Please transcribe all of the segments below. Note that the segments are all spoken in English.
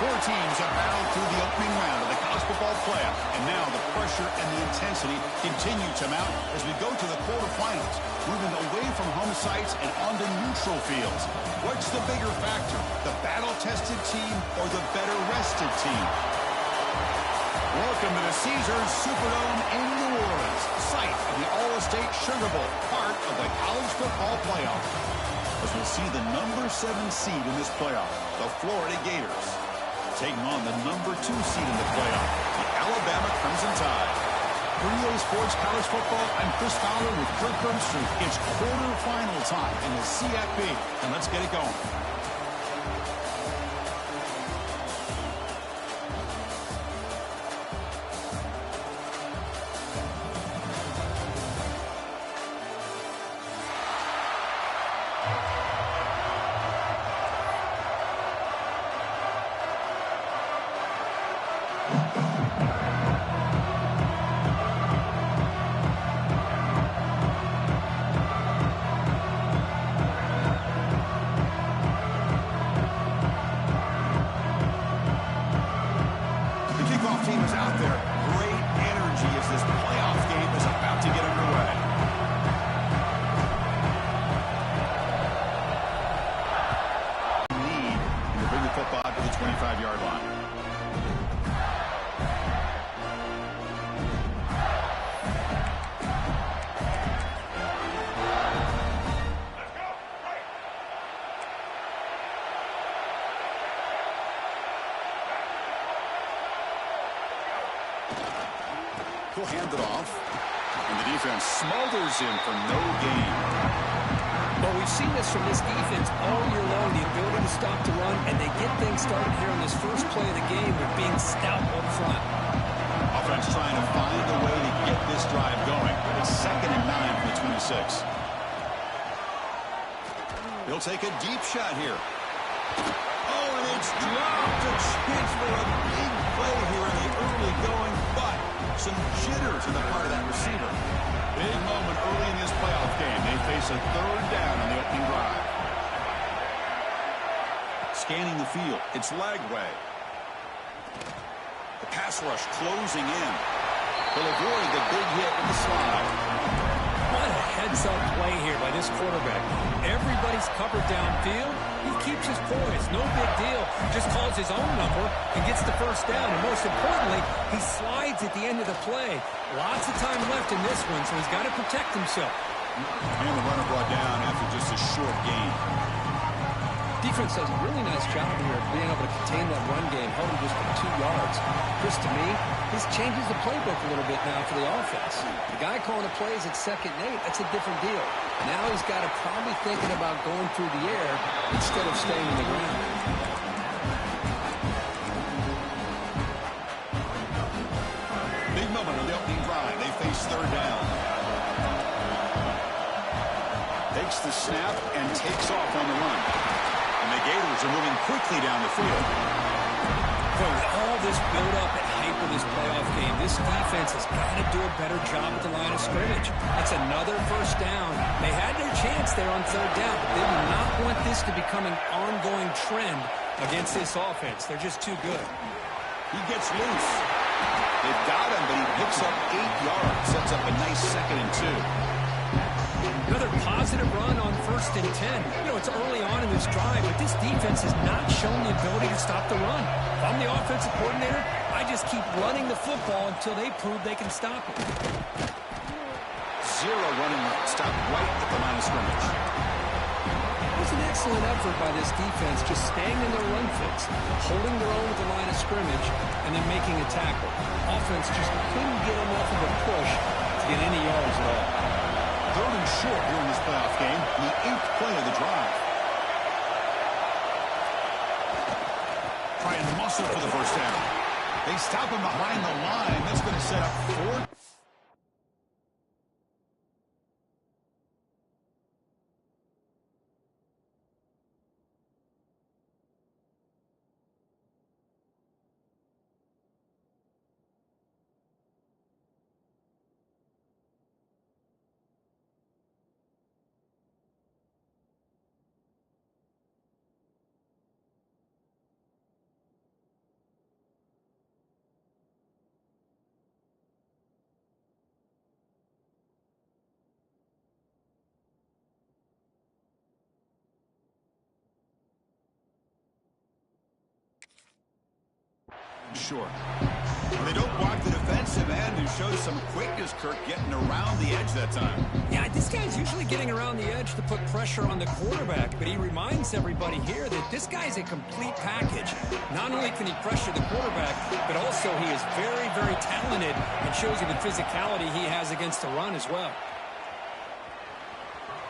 Four teams have battled through the opening round of the college football playoff, and now the pressure and the intensity continue to mount as we go to the quarterfinals, moving away from home sites and onto neutral fields. What's the bigger factor, the battle-tested team or the better-rested team? Welcome to the Caesars Superdome in New Orleans, site of the All-State Sugar Bowl, part of the college football playoff. As we'll see the number 7 seed in this playoff, the Florida Gators, taking on the number 2 seed in the playoff, the Alabama Crimson Tide. For EA Sports College Football, I'm Chris Fowler with Kirk Herbstreit. It's quarterfinal time in the CFB, and let's get it going. He'll hand it off, and the defense smothers him for no gain. Well, we've seen this from this defense all year long, the ability to stop the run, and they get things started here on this first play of the game with being stout up front. Offense trying to find a way to get this drive going. It's 2nd and 9 from the 26. He'll take a deep shot here. Oh, and it's dropped. A chance for a big play here in the early going, but some jitters in the part of that receiver. Big moment early in this playoff game. They face a 3rd down on the opening drive. Scanning the field. It's Lagway. The pass rush closing in. He'll avoid the big hit with the slide. What a heads-up play here by this quarterback. Everybody's covered downfield. He keeps his poise. No big deal. Just calls his own number and gets the first down. And most importantly, he slides at the end of the play. Lots of time left in this one, so he's got to protect himself. And the runner brought down after just a short gain. Defense does a really nice job here of being able to contain that run game, held him just for 2 yards. Chris, to me, this changes the playbook a little bit now for the offense. The guy calling the plays at 2nd and 8, that's a different deal. Now he's got to probably thinking about going through the air instead of staying in the ground. Big moment on the opening drive. They face 3rd down. Takes the snap and takes off on the run. And the Gators are moving quickly down the field. Boy, with all this build-up and hype of this playoff game, this defense has got to do a better job at the line of scrimmage. That's another first down. They had their chance there on 3rd down, but they do not want this to become an ongoing trend against this offense. They're just too good. He gets loose. They've got him, but he picks up 8 yards. Sets up a nice 2nd and 2. Another positive run on 1st and 10. You know, it's early on in this drive, but this defense has not shown the ability to stop the run. If I'm the offensive coordinator, I just keep running the football until they prove they can stop it. 0 running stop right at the line of scrimmage. It was an excellent effort by this defense, just staying in their run fits, holding their own at the line of scrimmage, and then making a tackle. Offense just couldn't get enough of a push to get any yards at all. 3rd and short here in this playoff game, the 8th play of the drive. Try and muscle for the first down. They stop him behind the line. That's going to set up 4th. short. They don't block the defensive end, who shows some quickness, Kirk, getting around the edge that time. Yeah, this guy's usually getting around the edge to put pressure on the quarterback, but he reminds everybody here that this guy's a complete package. Not only can he pressure the quarterback, but also he is very, very talented and shows you the physicality he has against the run as well.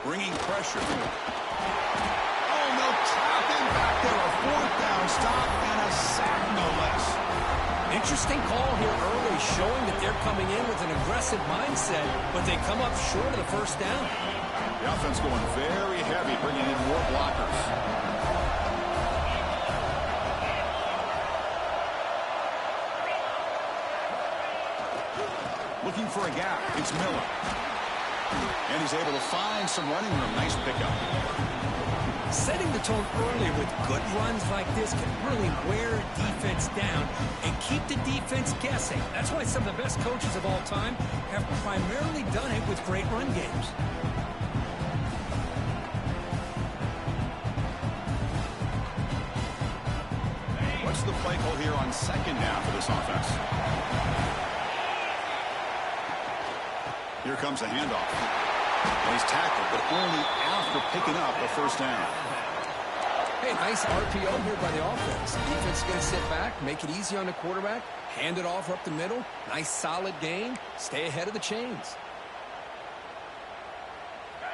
Bringing pressure. Oh, no, trapping back there. A fourth down stop and a sack, no less. Interesting call here early, showing that they're coming in with an aggressive mindset, but they come up short of the first down. The offense going very heavy, bringing in more blockers. Looking for a gap. It's Miller. And he's able to find some running room. Nice pickup. Setting the tone early with good runs like this can really wear defense down and keep the defense guessing. That's why some of the best coaches of all time have primarily done it with great run games. What's the play call here on second down for this offense? Here comes a handoff. And he's tackled, but only after picking up a first down. Hey, nice RPO here by the offense. Defense is going to sit back, make it easy on the quarterback, hand it off up the middle. Nice solid gain. Stay ahead of the chains.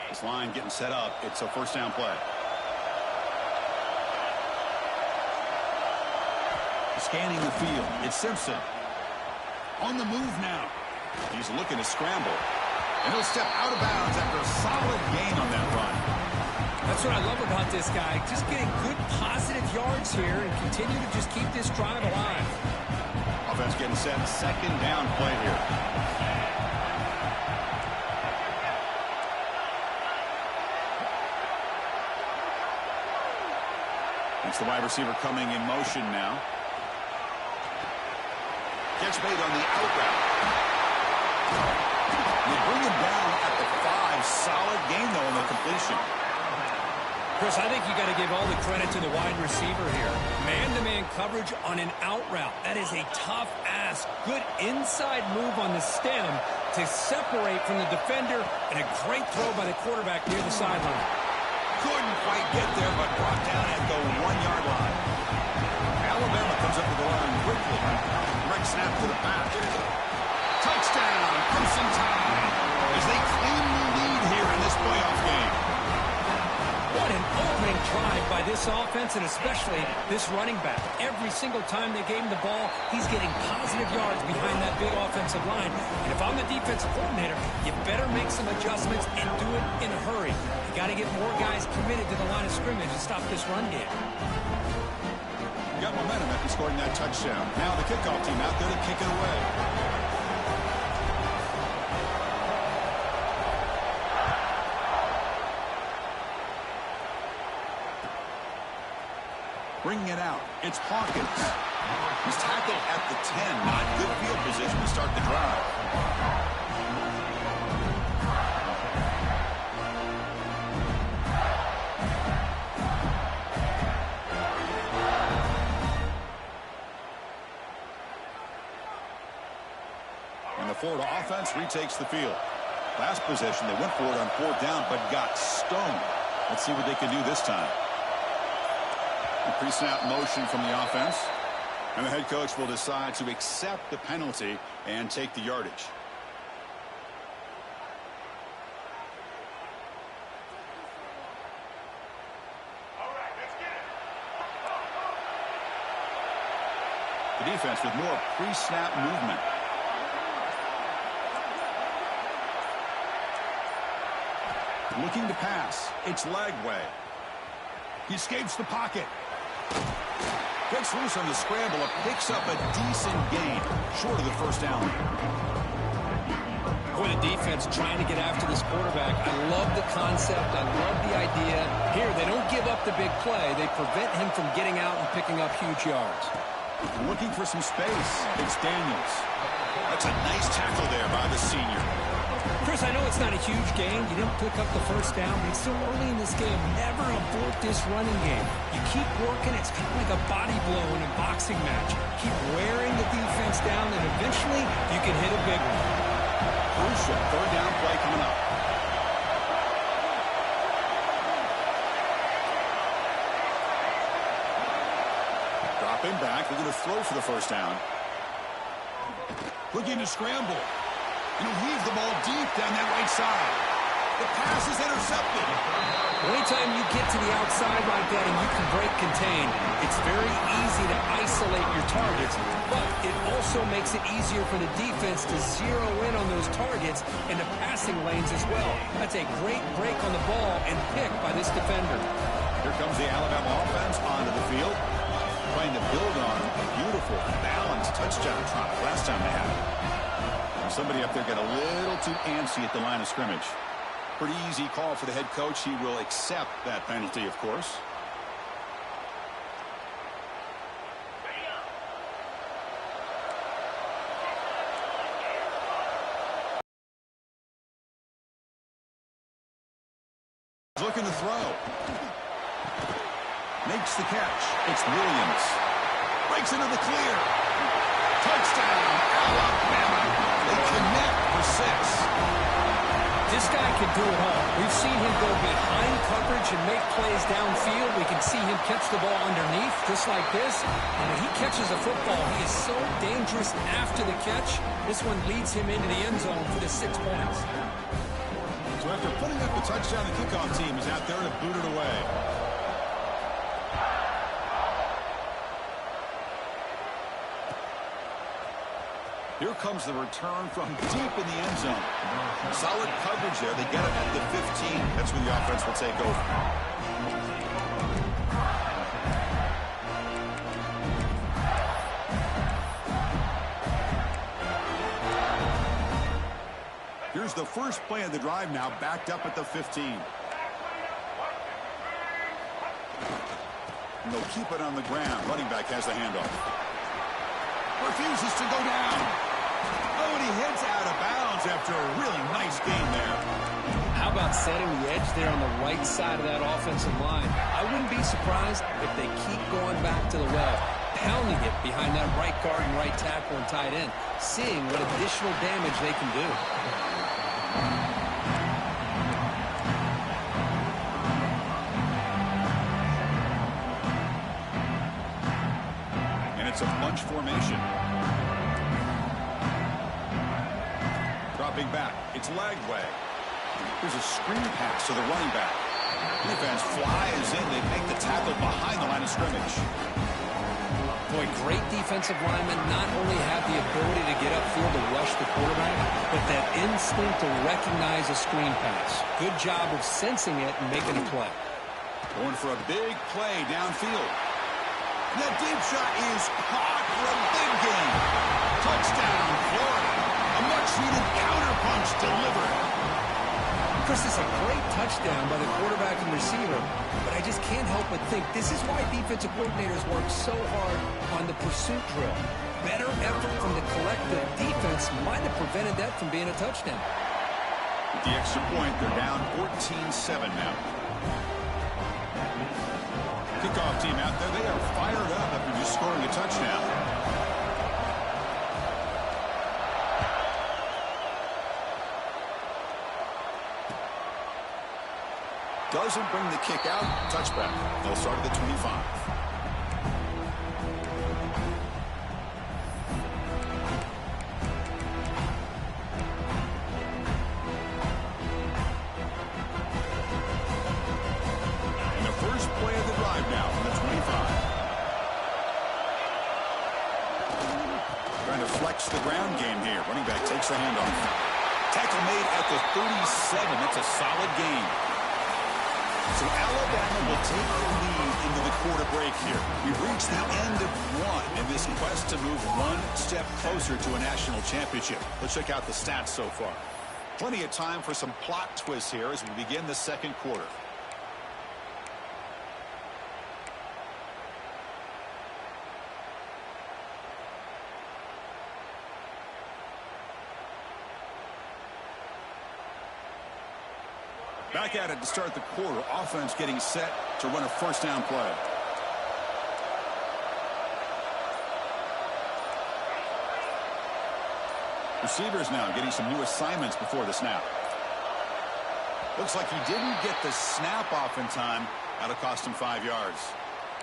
This line getting set up. It's a first down play. Scanning the field. It's Simpson. On the move now. He's looking to scramble. And he'll step out of bounds after a solid gain on that run. That's what I love about this guy. Just getting good positive yards here and continue to just keep this drive alive. Offense getting set. Second down play here. It's the wide receiver coming in motion now. Catch made on the out route. They bring him down at the 5. Solid gain, though, on the completion. Chris, I think you got to give all the credit to the wide receiver here. Man-to-man coverage on an out route. That is a tough ask. Good inside move on the stem to separate from the defender, and a great throw by the quarterback near the sideline. Couldn't quite get there, but brought down at the 1-yard line. Alabama comes up with the line quickly. Right snap to the back. Touchdown, Crimson Tide, as they claim the lead here in this playoff game. What an opening drive by this offense, and especially this running back. Every single time they gave him the ball, he's getting positive yards behind that big offensive line. And if I'm the defensive coordinator, you better make some adjustments and do it in a hurry. You got to get more guys committed to the line of scrimmage to stop this run game. Got momentum after scoring that touchdown. Now the kickoff team out there to kick it away. Bringing it out. It's Hawkins. He's tackled at the 10. Not good field position to start the drive. And the Florida offense retakes the field. Last possession, they went for it on 4th down, but got stoned. Let's see what they can do this time. A pre-snap motion from the offense. And the head coach will decide to accept the penalty and take the yardage. All right, let's get it. The defense with more pre-snap movement. Looking to pass. It's Lagway. He escapes the pocket. Gets loose on the scramble and picks up a decent gain, short of the first down. Boy, the defense trying to get after this quarterback. I love the concept. I love the idea. Here, they don't give up the big play. They prevent him from getting out and picking up huge yards. Looking for some space. It's Daniels. That's a nice tackle there by the senior. Chris, I know it's not a huge game. You didn't pick up the first down, but it's still early in this game. Never abort this running game. You keep working. It's kind of like a body blow in a boxing match. Keep wearing the defense down, and eventually you can hit a big one. Crucial third down play coming up. Dropping back. They're going to throw for the first down. Looking to scramble. You weave the ball deep down that right side. The pass is intercepted. Anytime you get to the outside like that and you can break contain, it's very easy to isolate your targets, but it also makes it easier for the defense to zero in on those targets in the passing lanes as well. That's a great break on the ball and pick by this defender. Here comes the Alabama offense onto the field, trying to build on a beautiful, balanced touchdown try last time they had it. Somebody up there got a little too antsy at the line of scrimmage. Pretty easy call for the head coach. He will accept that penalty, of course. Looking to throw. Makes the catch. It's Williams. Breaks into the clear. Touchdown, Alabama. They connect for 6. This guy can do it all. We've seen him go behind coverage and make plays downfield. We can see him catch the ball underneath, just like this. And when he catches a football, he is so dangerous after the catch. This one leads him into the end zone for the 6 points. So after putting up the touchdown, the kickoff team is out there to boot it away. Here comes the return from deep in the end zone. Solid coverage there. They get it at the 15. That's where the offense will take over. Here's the first play of the drive now, backed up at the 15. And they'll keep it on the ground. Running back has the handoff. Refuses to go down. Oh, and he heads out of bounds after a really nice game there. How about setting the edge there on the right side of that offensive line? I wouldn't be surprised if they keep going back to the well, pounding it behind that right guard and right tackle and tight end, seeing what additional damage they can do. And it's a bunch formation. Dropping back. It's Lagway. Here's a screen pass to the running back. Defense flies in. They make the tackle behind the line of scrimmage. Boy, great defensive linemen not only have the ability to get upfield to rush the quarterback, but that instinct to recognize a screen pass. Good job of sensing it and making a play. Going for a big play downfield. And that deep shot is caught for a big gain. Touchdown, Florida. A much-needed counterpunch delivered. Chris, is a great touchdown by the quarterback and receiver, but I just can't help but think this is why defensive coordinators work so hard on the pursuit drill. Better effort from the collective defense might have prevented that from being a touchdown. With the extra point, they're down 14-7 now. Kickoff team out there, they are fired up after just scoring a touchdown. Doesn't bring the kick out. Touchback. They'll start at the 25. And the first play of the drive now from the 25. Trying to flex the ground game here. Running back takes the handoff. Tackle made at the 37. That's a solid game. So Alabama will take the lead into the quarter break here. We've reached the end of one in this quest to move one step closer to a national championship. Let's check out the stats so far. Plenty of time for some plot twists here as we begin the second quarter. Back at it to start the quarter. Offense getting set to run a first down play. Receivers now getting some new assignments before the snap. Looks like he didn't get the snap off in time. That'll cost him 5 yards.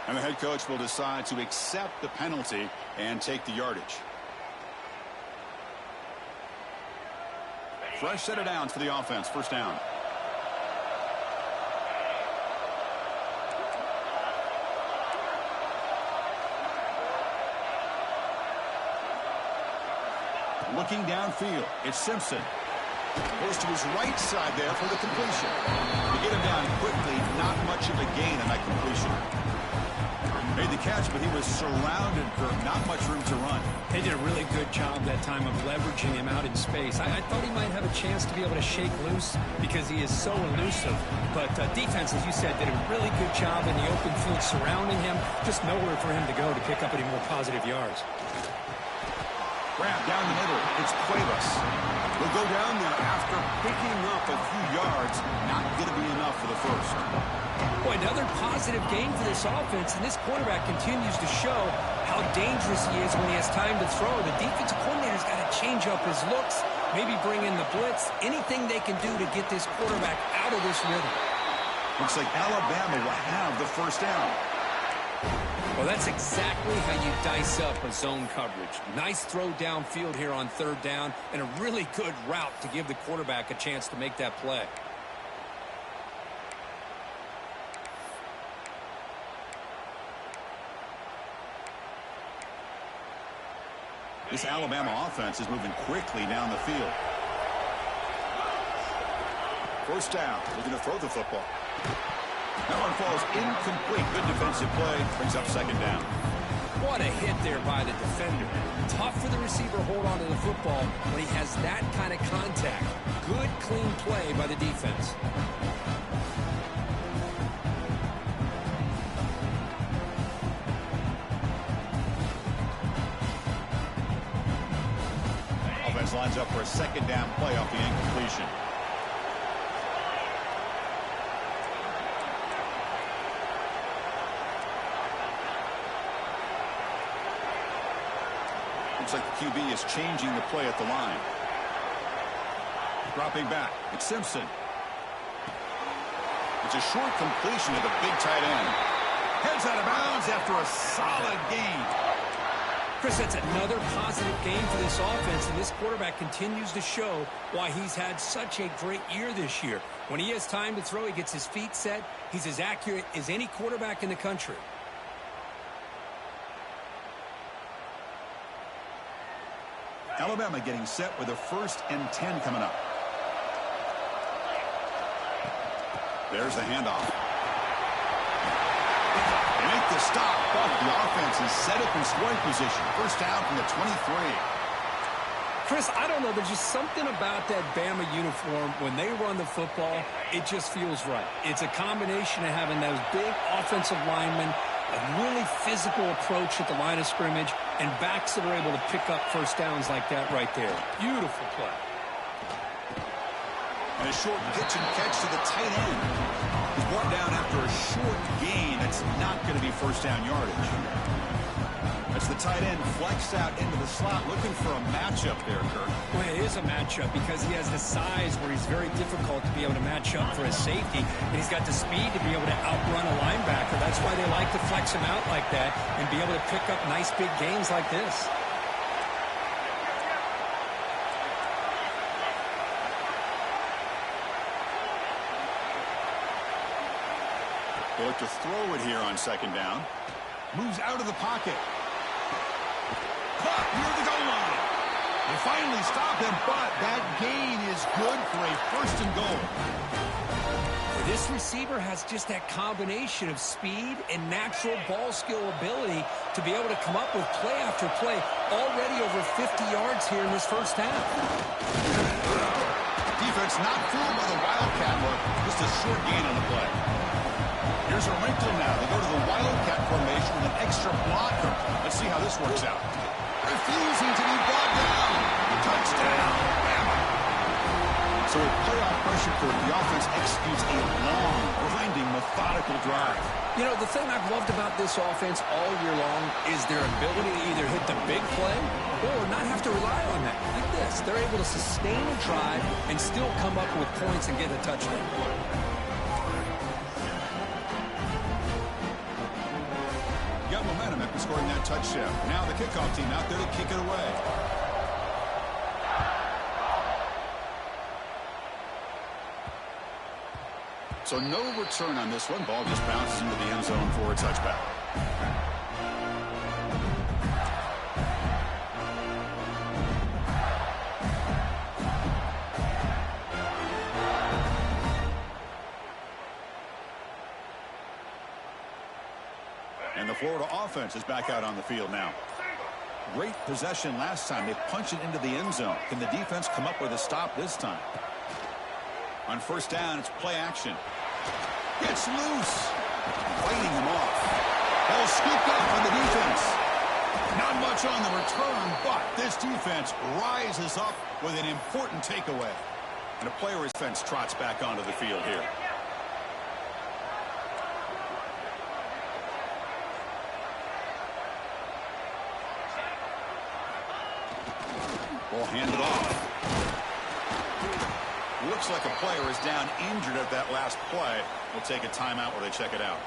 And the head coach will decide to accept the penalty and take the yardage. Fresh set of downs for the offense. First down. Looking downfield, it's Simpson. Goes to his right side there for the completion. To get him down quickly, not much of a gain on that completion. Made the catch, but he was surrounded, Kirk. Not much room to run. They did a really good job that time of leveraging him out in space. I thought he might have a chance to be able to shake loose because he is so elusive. But defense, as you said, did a really good job in the open field surrounding him. Just nowhere for him to go to pick up any more positive yards. Grab down the middle. It's Cuevas. He'll go down there after picking up a few yards. Not going to be enough for the first. Boy, another positive game for this offense, and this quarterback continues to show how dangerous he is when he has time to throw. The defensive coordinator's got to change up his looks, maybe bring in the blitz, anything they can do to get this quarterback out of this rhythm. Looks like Alabama will have the first down. Well, that's exactly how you dice up a zone coverage. Nice throw downfield here on third down, and a really good route to give the quarterback a chance to make that play. This Alabama offense is moving quickly down the field. First down, looking to throw the football. That one falls incomplete. Good defensive play. Brings up second down. What a hit there by the defender. Tough for the receiver to hold on to the football when he has that kind of contact. Good, clean play by the defense. Offense lines up for a second down play off the incompletion. Looks like the QB is changing the play at the line. Dropping back. It's Simpson. It's a short completion to the big tight end. Heads out of bounds after a solid gain. Chris, that's another positive game for this offense, and this quarterback continues to show why he's had such a great year this year. When he has time to throw, he gets his feet set. He's as accurate as any quarterback in the country. Alabama getting set with a 1st and 10 coming up. There's the handoff. They make the stop, but the offense is set up in scoring position. First down from the 23. Chris, I don't know. There's just something about that Bama uniform. When they run the football, it just feels right. It's a combination of having those big offensive linemen, a really physical approach at the line of scrimmage, and backs that are able to pick up first downs like that right there. Beautiful play. And a short pitch and catch to the tight end. He's brought down after a short gain. That's not going to be first down yardage. That's the tight end flexed out into the slot, looking for a matchup there, Kirk. Well, it is a matchup because he has the size where he's very difficult to be able to match up for his safety, and he's got the speed to be able to outrun a linebacker. That's why they like to flex him out like that and be able to pick up nice big gains like this. They look to throw it here on second down. Moves out of the pocket. Caught near the goal line. They finally stop him, but that gain is good for a 1st and goal. This receiver has just that combination of speed and natural ball skill ability to be able to come up with play after play. Already over 50 yards here in this first half. Defense not fooled by the Wildcat look. Just a short gain on the play. Here's a wrinkle now. They go to the Wildcat formation with an extra blocker. Let's see how this works out. Refusing to be brought down. Touchdown, Bama. So with playoff pressure for the offense executes a long, grinding, methodical drive. You know, the thing I've loved about this offense all year long is their ability to either hit the big play or not have to rely on that. Like this, they're able to sustain a drive and still come up with points and get a touchdown. Got momentum after scoring that touchdown. Now the kickoff team out there to kick it away. So no return on this one. Ball just bounces into the end zone for a touchback. And the Florida offense is back out on the field now. Great possession last time. They punch it into the end zone. Can the defense come up with a stop this time? On first down, it's play action. Gets loose. Fighting them off. Ball scooped up for the defense. Not much on the return, but this defense rises up with an important takeaway. And a player defense trots back onto the field here. Ball handed off. Looks like a player is down injured at that last play. We'll take a timeout while they check it out.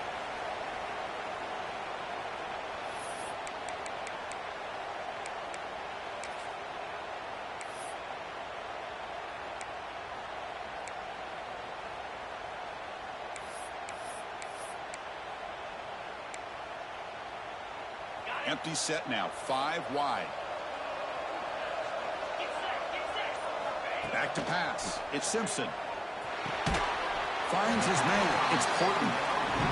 Empty set now, 5 wide. Back to pass. It's Simpson. Finds his man. It's Horton.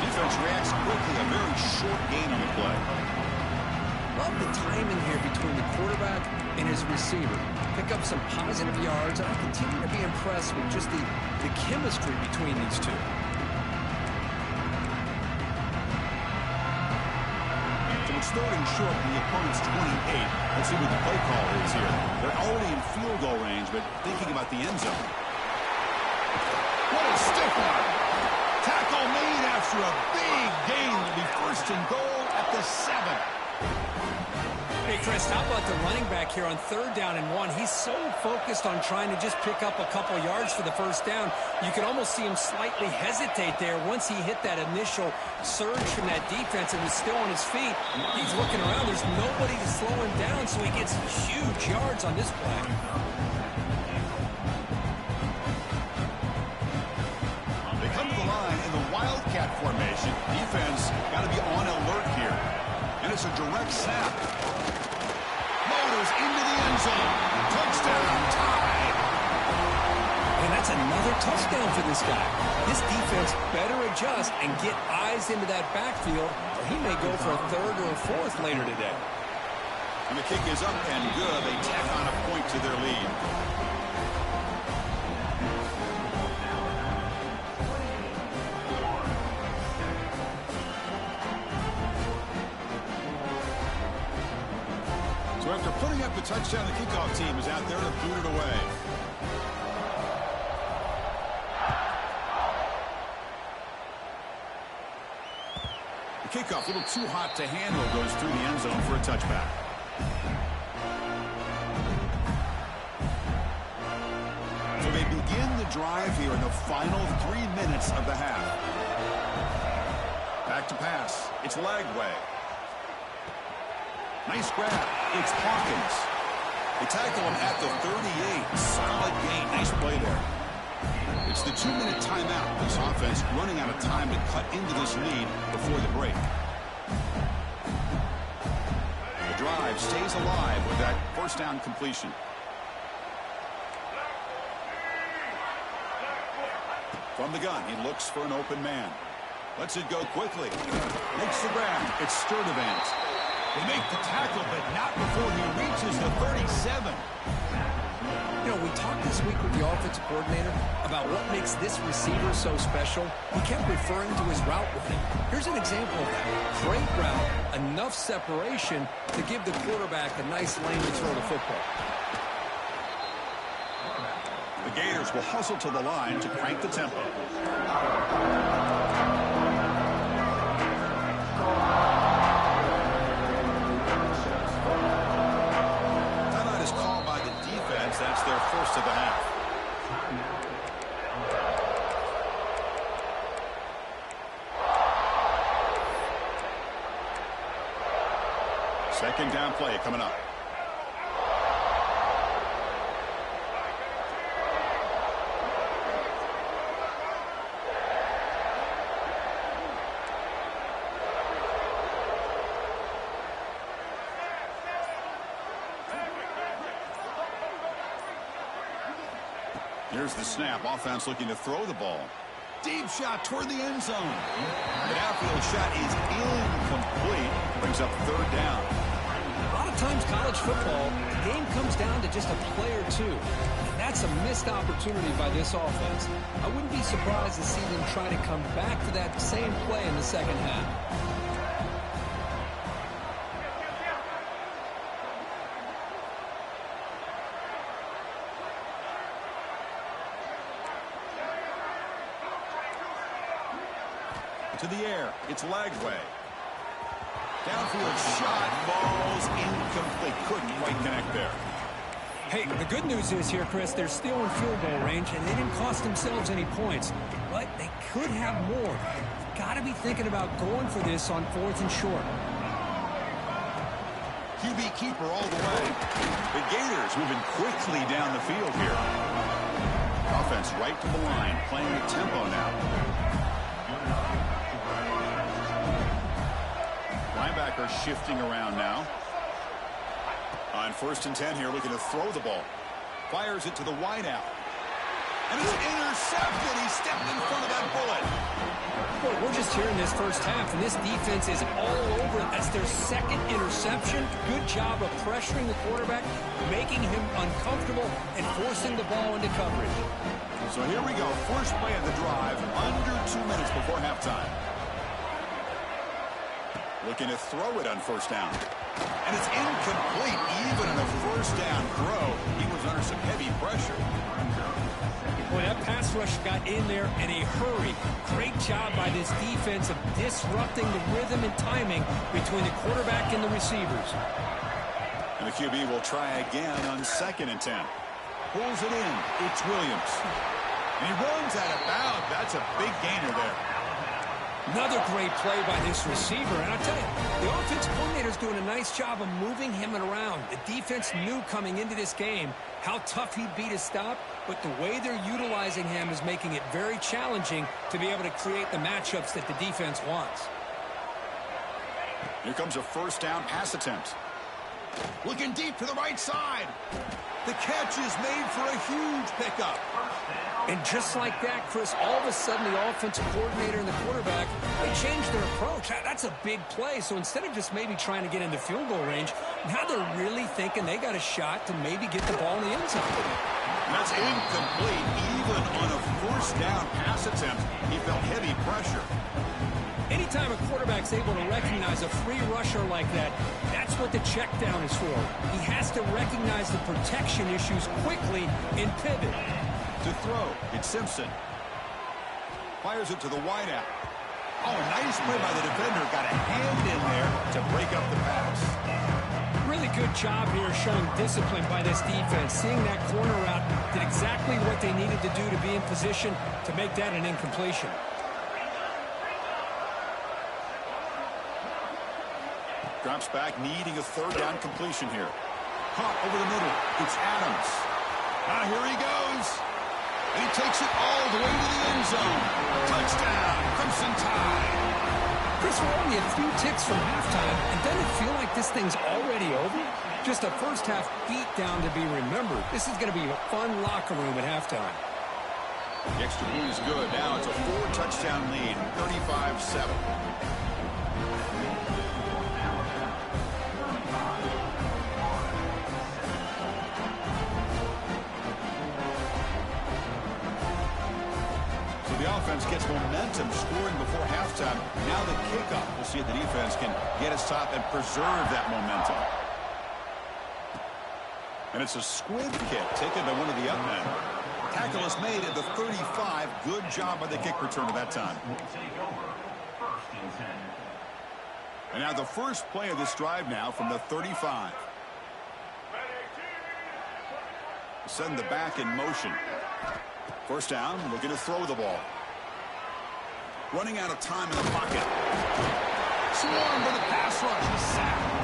Defense reacts quickly. A very short gain on the play. Love the timing here between the quarterback and his receiver. Pick up some positive yards. I continue to be impressed with just the chemistry between these two. So it's starting short from the opponent's 28. Let's see what the play call is here. They're already in field goal range, but thinking about the end zone. What a stiff one. Tackle made after a big gain. Will be first and goal at the 7. Hey, Chris, how about the running back here on 3rd down and 1? He's so focused on trying to just pick up a couple yards for the first down. You can almost see him slightly hesitate there once he hit that initial surge from that defense and was still on his feet. He's looking around. There's nobody to slow him down, so he gets huge yards on this play. They come to the line in the Wildcat formation. Defense got to be on alert here. And it's a direct snap. Motors into the end zone. Touchdown, tie. And that's another touchdown for this guy. This defense better adjust and get eyes into that backfield, or he may go for a 3rd or a 4th later today. And the kick is up and good. They tack on a point to their lead. So after putting up the touchdown, the kickoff team is out there to boot it away. The kickoff, a little too hot to handle, goes through the end zone for a touchback. So they begin the drive here in the final 3 minutes of the half. Back to pass. It's Lagway. Nice grab. It's Hawkins. They tackle him at the 38. Solid gain. Nice play there. It's the 2-minute timeout. This offense running out of time to cut into this lead before the break. The drive stays alive with that first down completion. From the gun, he looks for an open man. Lets it go quickly. Makes the grab. It's Sturdivant. They make the tackle, but not before he reaches the 37. You know, we talked this week with the offensive coordinator about what makes this receiver so special. He kept referring to his route running. Here's an example of that. Great route, enough separation to give the quarterback a nice lane to throw the football. The Gators players will hustle to the line to crank the tempo. Timeout is called by the defense. That's their first of the half. Second down play coming up. Here's the snap. Offense looking to throw the ball. Deep shot toward the end zone. The outfield shot is incomplete. Brings up third down. A lot of times college football, the game comes down to just a play or two. And that's a missed opportunity by this offense. I wouldn't be surprised to see them try to come back to that same play in the second half. To the air. It's Lagway. Downfield shot. Ball's incomplete. Couldn't quite connect there. Hey, the good news is here, Chris, they're still in field goal range, and they didn't cost themselves any points. But they could have more. Got to be thinking about going for this on 4th and short. QB keeper all the way. The Gators moving quickly down the field here. Offense right to the line, playing the tempo now. Linebacker shifting around now. On 1st and 10 here, looking to throw the ball. Fires it to the wideout. And it's intercepted. He stepped in front of that bullet. Boy, we're just here in this first half, and this defense is all over it. That's their second interception. Good job of pressuring the quarterback, making him uncomfortable, and forcing the ball into coverage. So here we go. First play of the drive, under 2 minutes before halftime. Looking to throw it on 1st down. And it's incomplete. Even in a 1st down throw, he was under some heavy pressure. Boy, that pass rush got in there in a hurry. Great job by this defense of disrupting the rhythm and timing between the quarterback and the receivers. And the QB will try again on 2nd and 10. Pulls it in. It's Williams. And he runs out of bounds. That's a big gainer there. Another great play by this receiver. And I'll tell you, the offensive coordinator's doing a nice job of moving him around. The defense knew coming into this game how tough he'd be to stop, but the way they're utilizing him is making it very challenging to be able to create the matchups that the defense wants. Here comes a 1st down pass attempt. Looking deep to the right side. The catch is made for a huge pickup. And just like that, Chris, all of a sudden the offensive coordinator and the quarterback, they changed their approach. That's a big play. So instead of just maybe trying to get into field goal range, now they're really thinking they got a shot to maybe get the ball in the end zone. That's incomplete. Even on a 1st down pass attempt, he felt heavy pressure. Anytime a quarterback's able to recognize a free rusher like that, that's what the check down is for. He has to recognize the protection issues quickly and pivot. To throw, it's Simpson. Fires it to the wideout. Oh, nice play by the defender. Got a hand in there to break up the pass. Really good job here showing discipline by this defense. Seeing that corner route did exactly what they needed to do to be in position to make that an incompletion. Drops back, needing a 3rd down completion here. Caught over the middle. It's Adams. Now here he goes. And he takes it all the way to the end zone. Touchdown, Crimson Tide. Chris, we're only a few ticks from halftime, and doesn't it feel like this thing's already over? Just a first half beat down to be remembered. This is going to be a fun locker room at halftime. The extra point is good. Now it's a 4-touchdown lead, 35-7. The offense gets momentum scoring before halftime. Now the kickoff. We'll see if the defense can get a stop and preserve that momentum. And it's a squib kick taken by one of the up men. Tackle is made at the 35. Good job by the kick return at that time. And now the first play of this drive now from the 35. Send the back in motion. First down, looking to throw the ball. Running out of time in the pocket. Swarm for the pass rush. He's sacked.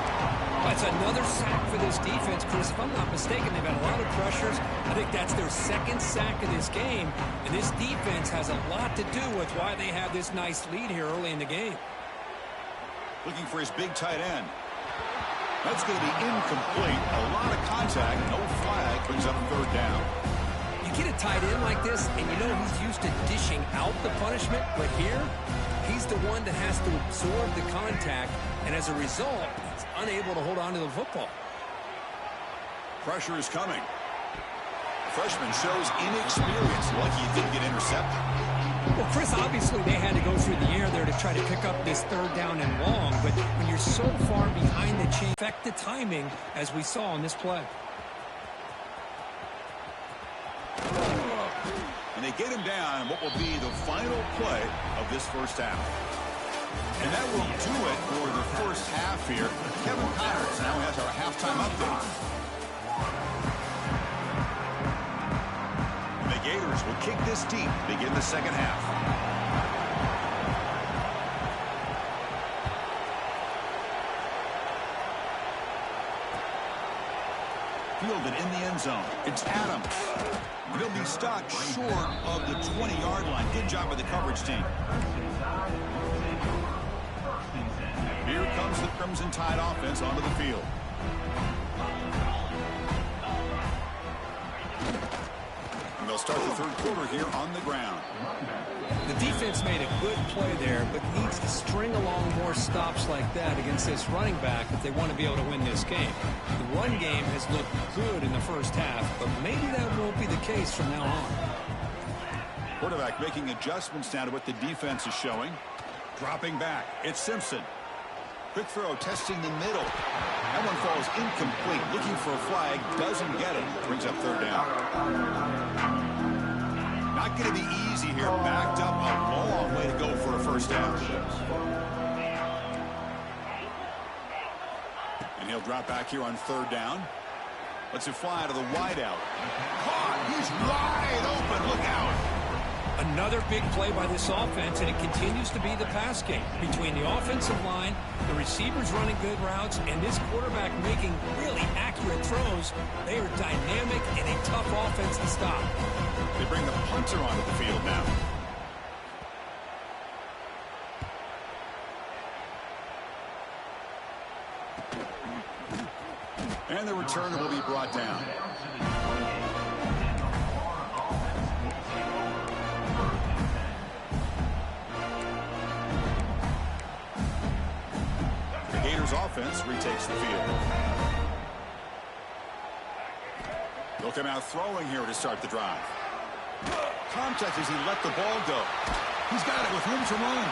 That's another sack for this defense, Chris. If I'm not mistaken, they've had a lot of pressures. I think that's their second sack of this game. And this defense has a lot to do with why they have this nice lead here early in the game. Looking for his big tight end. That's going to be incomplete. A lot of contact. No flag. Brings up third down. You get a tight end like this, and you know he's used to dishing out the punishment. But here, he's the one that has to absorb the contact. And as a result, he's unable to hold on to the football. Pressure is coming. Freshman shows inexperience. Lucky he didn't get intercepted. Well, Chris, obviously they had to go through the air there to try to pick up this third down and long. But when you're so far behind the chain, affect the timing as we saw on this play. And they get him down in what will be the final play of this first half. And that will do it for the first half here. Kevin Connors now has our halftime update. The Gators will kick this deep to begin the second half. Fielded in the end zone. It's Adams. He'll be stopped short of the 20-yard line. Good job by the coverage team. Here comes the Crimson Tide offense onto the field. And they'll start the third quarter here on the ground. The defense made a good play there, but needs to string along more stops like that against this running back if they want to be able to win this game. The run game has looked good in the first half, but maybe that won't be the case from now on. Quarterback making adjustments now to what the defense is showing. Dropping back. It's Simpson. Quick throw, testing the middle. That one falls incomplete. Looking for a flag. Doesn't get it. Brings up third down. Not going to be easy here. Backed up a long way to go for a first down. And he'll drop back here on third down. Lets it fly to the wideout. Caught. He's wide open. Look out. Another big play by this offense, and it continues to be the pass game between the offensive line, the receivers running good routes, and this quarterback making really accurate throws. They are dynamic and a tough offense to stop. They bring the punter onto the field now. And the returner will be brought down. Offense retakes the field. They'll come out throwing here to start the drive. Contact as he let the ball go. He's got it with room to run.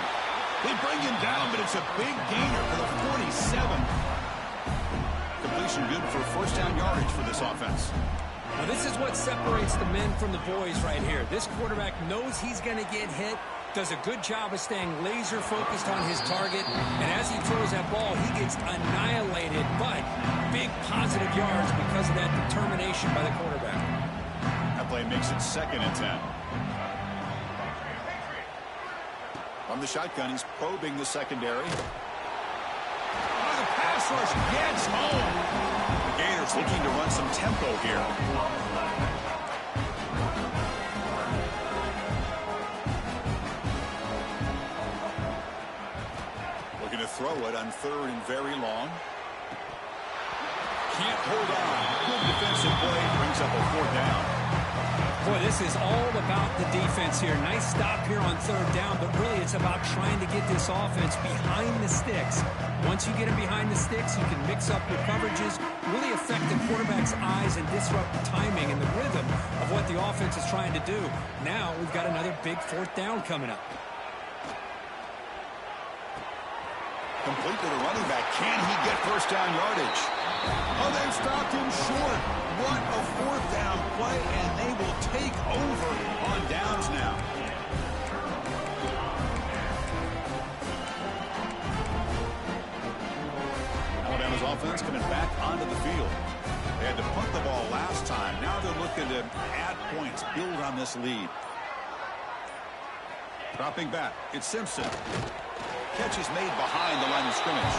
They bring him down, but it's a big gainer for the 47. Completion good for first down yardage for this offense. Well, this is what separates the men from the boys right here. This quarterback knows he's going to get hit, does a good job of staying laser focused on his target, and as he throws that ball, he gets annihilated, but big positive yards because of that determination by the quarterback. That play makes it 2nd and 10. From the shotgun, he's probing the secondary. Oh, the pass rush gets home. The Gators looking to run some tempo here. Looking to throw it on third and very long. Can't hold on. Good defensive play. Brings up a fourth down. Boy, this is all about the defense here. Nice stop here on third down, but really it's about trying to get this offense behind the sticks. Once you get them behind the sticks, you can mix up your coverages, really affect the quarterback's eyes and disrupt the timing and the rhythm of what the offense is trying to do. Now we've got another big fourth down coming up. Complete to the running back. Can he get first down yardage. Oh, they've stopped him short. What a fourth down play, and they will take over on downs now. Alabama's offense coming back onto the field. They had to punt the ball last time. Now they're looking to add points, build on this lead. Dropping back, it's Simpson. Catch is made behind the line of scrimmage,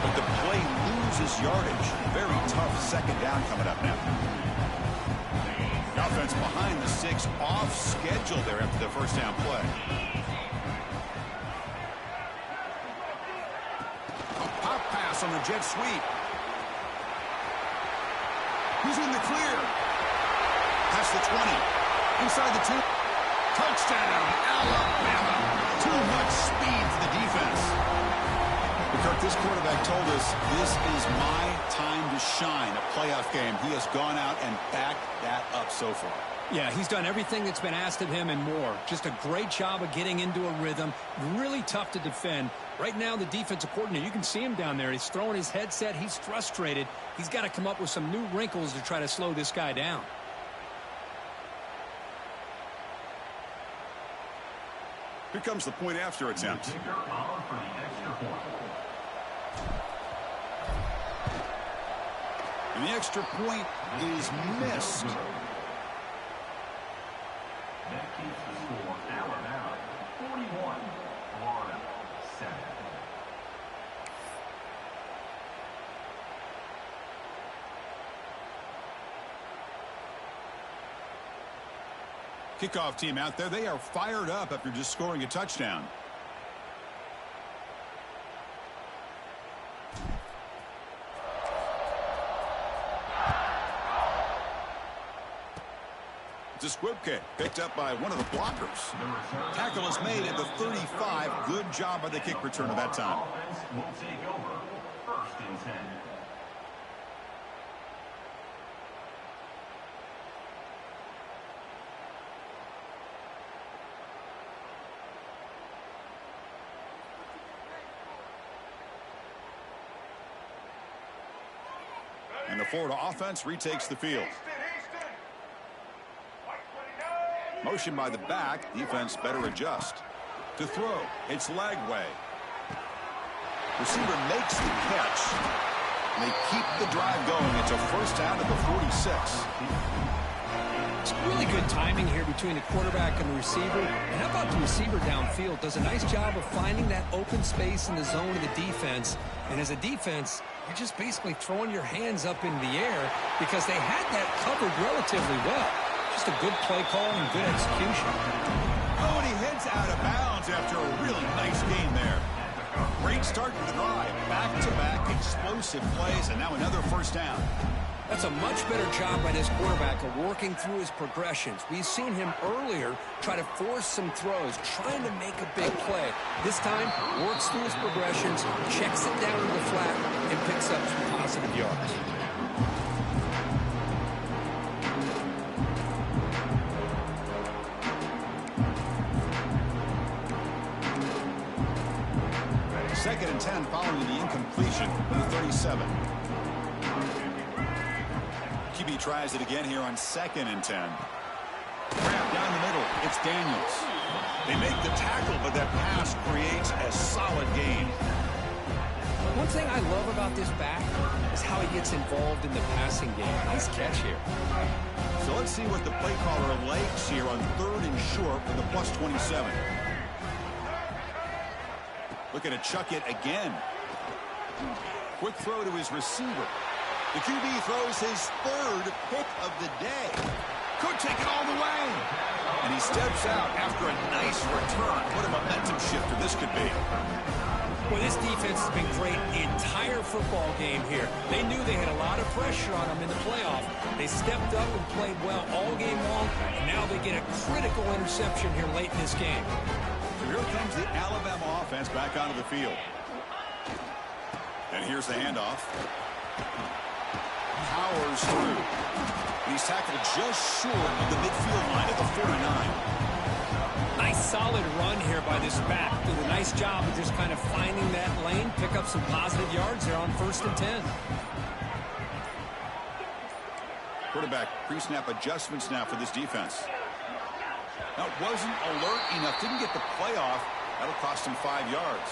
but the play loses yardage. Very tough second down coming up now. The offense behind the 6, off schedule there after the first down play. A pop pass on the jet sweep. He's in the clear. Past the 20. Inside the 2. Touchdown, Alabama. Too much speed for the defense. But Kirk, this quarterback told us this is my time to shine, a playoff game. He has gone out and backed that up so far. Yeah, he's done everything that's been asked of him and more. Just a great job of getting into a rhythm. Really tough to defend. Right now, the defensive coordinator, you can see him down there. He's throwing his headset. He's frustrated. He's got to come up with some new wrinkles to try to slow this guy down. Here comes the point after attempt. And the extra point is missed. That keeps the score Alabama 41, Florida 7. Kickoff team out there. They are fired up after just scoring a touchdown. It's a squib kick picked up by one of the blockers. Tackle is made at the 35. Good job by the kick returner that time. Offense will take over. First and 10. And the Florida offense retakes the field. Motion by the back. Defense better adjust. To throw, it's Lagway. Receiver makes the catch. And they keep the drive going. It's a first down at the 46. It's really good timing here between the quarterback and the receiver. And how about the receiver downfield? Does a nice job of finding that open space in the zone of the defense. And as a defense, you're just basically throwing your hands up in the air because they had that covered relatively well. Just a good play call and good execution. Oh, and he heads out of bounds after a really nice game there. Great start to the drive. Back-to-back explosive plays, and now another first down. That's a much better job by this quarterback of working through his progressions. We've seen him earlier try to force some throws, trying to make a big play. This time, works through his progressions, checks it down to the flat, and picks up some positive yards. Second and 10 following the incompletion from the 37. QB tries it again here on second and 10. Wrap down the middle. It's Daniels. They make the tackle, but that pass creates a solid gain. One thing I love about this back is how he gets involved in the passing game. Nice catch here. So let's see what the play caller likes here on third and short for the plus 27. Looking to chuck it again. Quick throw to his receiver. The QB throws his third pick of the day. Could take it all the way. And he steps out after a nice return. What a momentum shifter this could be. Well, this defense has been great the entire football game here. They knew they had a lot of pressure on them in the playoff. They stepped up and played well all game long, and now they get a critical interception here late in this game. So here comes the Alabama offense back onto the field. And here's the handoff. Powers through. And he's tackled just short of the midfield line at the 49. Nice solid run here by this back. Did a nice job of just kind of finding that lane, pick up some positive yards there on 1st and 10. Quarterback pre-snap adjustments now for this defense. Now, it wasn't alert enough. Didn't get the play off. That'll cost him 5 yards.